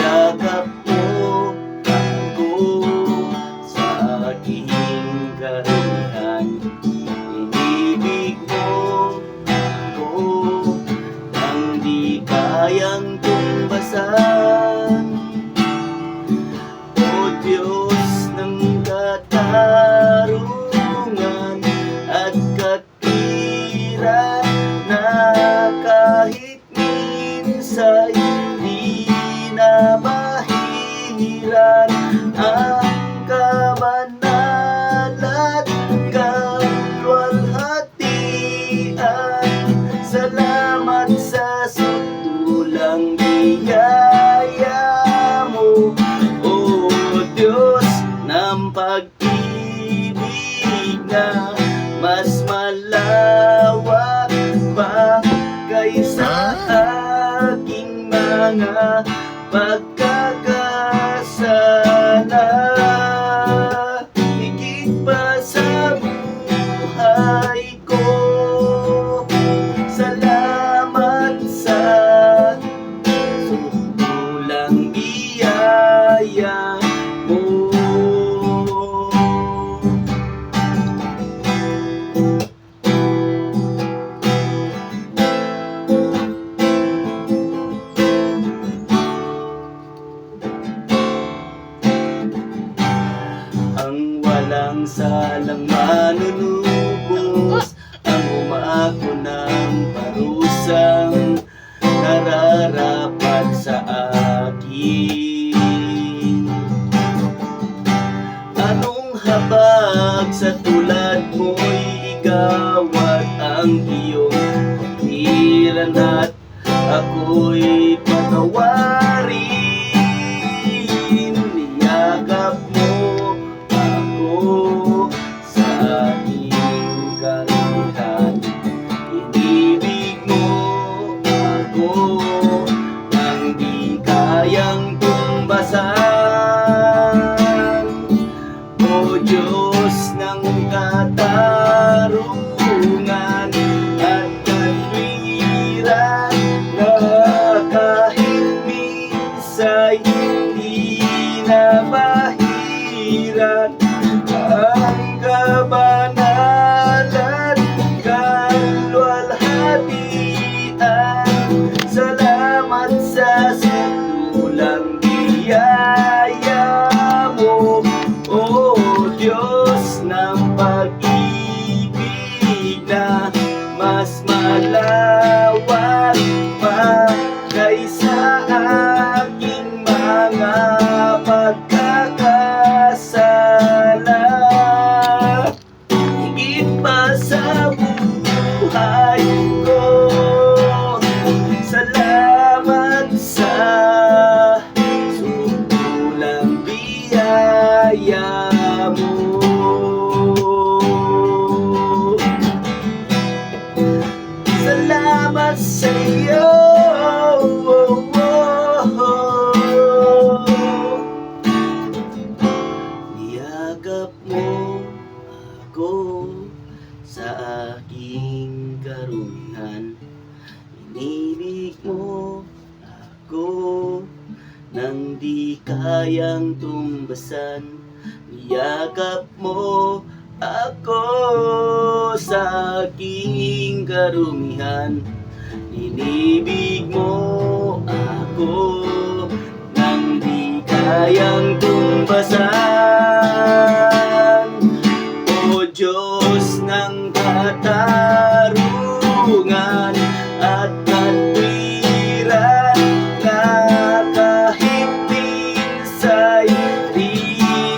Niyakap mo ako sa aking kahilingan. Inibig mo ako nang di kayang tumbasan. O Diyos ng katarungan at katwiran, na kahit minsa'y di na mahiran ang kabanalan, kalwalhatian. Salamat sa sutulang biyaya mo, O Diyos ng pag-ibig na mas malawak pa kaysa aking mga pagkakasala. Higit pa sa buhay ko, salamat sa sutulang biyaya mo. Ang walang salang manunubos, ang umako ng parusang nararapat sa akin. Anong habag sa tulad mo'y igawat ang iyong kapatiran at ako'y patawarin. Niyakap mo ako sa aking kahilingan. Inibig mo ako nang di kayang tumbasan. O Diyos ng katarungan at katwiran, na kahit minsa'y di na mahiran ang kabanalan, kalwalhatian. Salamat sa sutulang biyaya mo, O Diyos ng pag-ibig na mas malawak pa kaysa aking mga pagkakasala. Higit pa sa buhay ko, salamat sa sutulang biyaya mo. Salamat sa iyo, niyakap mo ako sa aking karumihan. Inibig mo ako nang di kayang tumbasan. Niyakap mo ako sa aking karumihan. Inibig mo ako nang di kayang tumbasan. O Diyos ng katarungan at katwiran, na kahit minsa'y di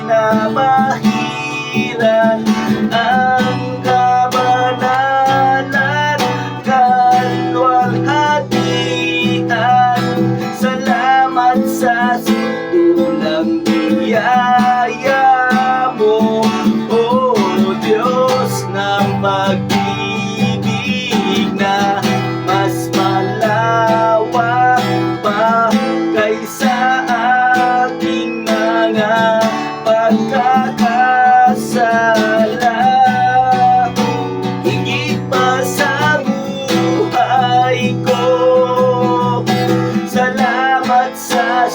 na mahiran ang kabanalan, kalwalhatian. Salamat sa sutulang biyaya mo, O Diyos ng pag-ibig na mas malawak pa kaysa aking mga pagkakasala. Higit pa sa buhay ko, salamat sa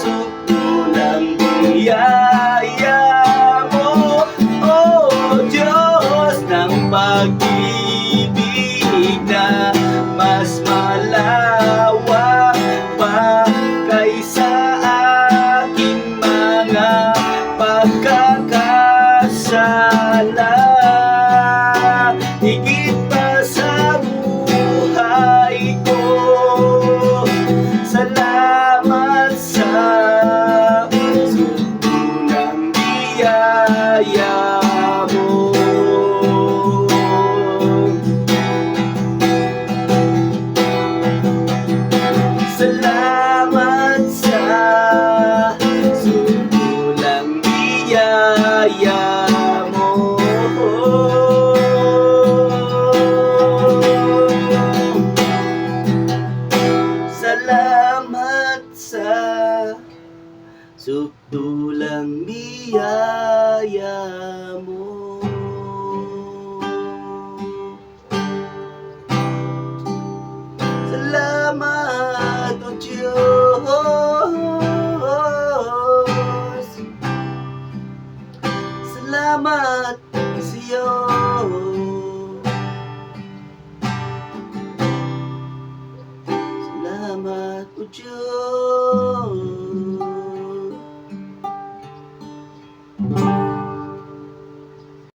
Sukdulang biyaya mo. Salamat, O Diyos. Salamat sa iyo. Salamat, O Diyos.